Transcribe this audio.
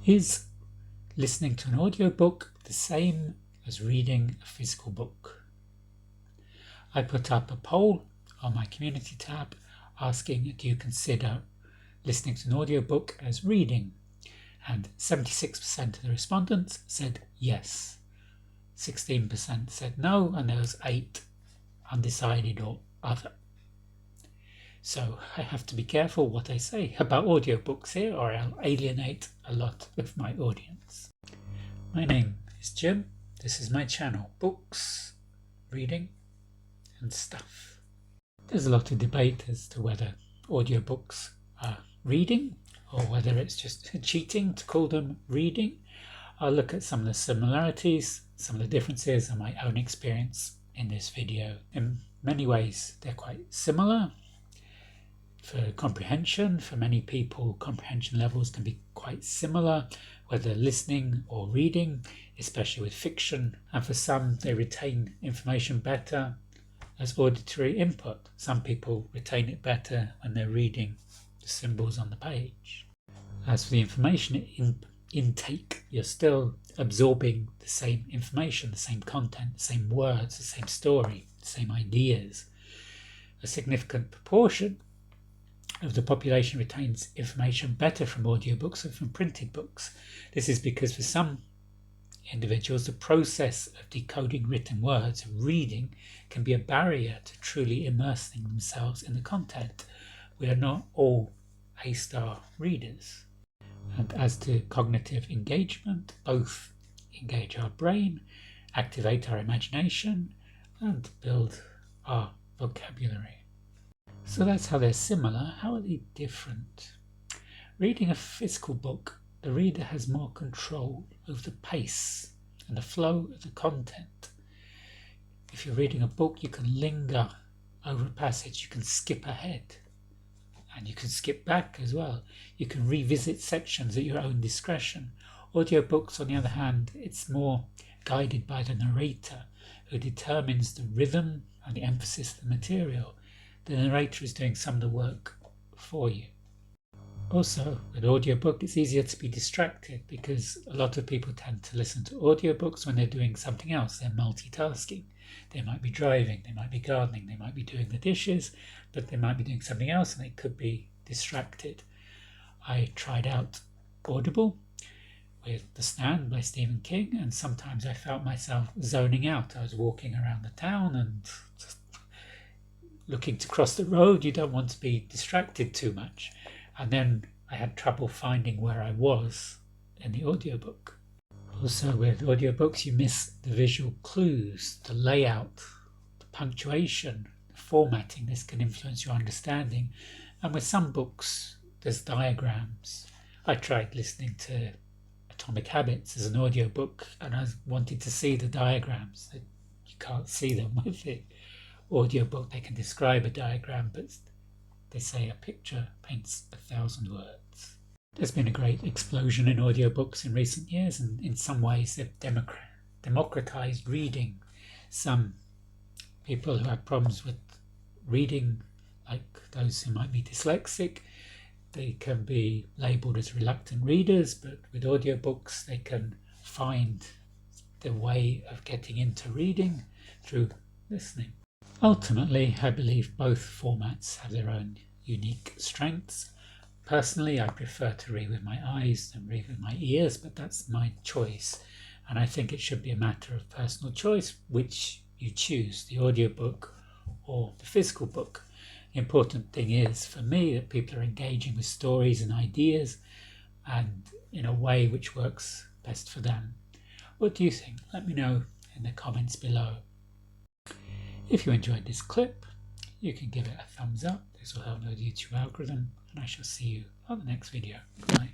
Is listening to an audiobook the same as reading a physical book? I put up a poll on my community tab asking, do you consider listening to an audiobook as reading? And 76% of the respondents said yes. 16% said no, and there was 8 undecided or other. So I have to be careful what I say about audiobooks here, or I'll alienate a lot of my audience. My name is Jim. This is my channel, Books, Reading and Stuff. There's a lot of debate as to whether audiobooks are reading or whether it's just cheating to call them reading. I'll look at some of the similarities, some of the differences, and my own experience in this video. In many ways, they're quite similar. For comprehension, for many people, comprehension levels can be quite similar, whether listening or reading, especially with fiction. And for some, they retain information better as auditory input. Some people retain it better when they're reading the symbols on the page. As for the information intake, you're still absorbing the same information, the same content, the same words, the same story, the same ideas. A significant proportion of the population retains information better from audiobooks than from printed books. This is because for some individuals, the process of decoding written words, reading, can be a barrier to truly immersing themselves in the content. We are not all A-star readers. And as to cognitive engagement, both engage our brain, activate our imagination, and build our vocabulary. So that's how they're similar. How are they different? Reading a physical book, the reader has more control over the pace and the flow of the content. If you're reading a book, you can linger over a passage, you can skip ahead, and you can skip back as well. You can revisit sections at your own discretion. Audiobooks, on the other hand, it's more guided by the narrator, who determines the rhythm and the emphasis of the material. The narrator is doing some of the work for you. Also, with audiobook, it's easier to be distracted because a lot of people tend to listen to audiobooks when they're doing something else. They're multitasking. They might be driving, they might be gardening, they might be doing the dishes, but they might be doing something else and they could be distracted. I tried out Audible with The Stand by Stephen King, and sometimes I felt myself zoning out. I was walking around the town and just looking to cross the road. You don't want to be distracted too much. And then I had trouble finding where I was in the audiobook. Also, with audiobooks, you miss the visual clues, the layout, the punctuation, the formatting. This can influence your understanding. And with some books, there's diagrams. I tried listening to Atomic Habits as an audiobook, and I wanted to see the diagrams. You can't see them with the audiobook. They can describe a diagram, but they say a picture paints 1,000 words. There's been a great explosion in audiobooks in recent years, and in some ways they've democratized reading. Some people who have problems with reading, like those who might be dyslexic, they can be labelled as reluctant readers, but with audiobooks they can find the way of getting into reading through listening. Ultimately, I believe both formats have their own unique strengths. Personally, I prefer to read with my eyes than read with my ears, but that's my choice. And I think it should be a matter of personal choice, which you choose, the audiobook or the physical book. The important thing is, for me, that people are engaging with stories and ideas and in a way which works best for them. What do you think? Let me know in the comments below. If you enjoyed this clip, you can give it a thumbs up. This will help the YouTube algorithm, and I shall see you on the next video. Bye.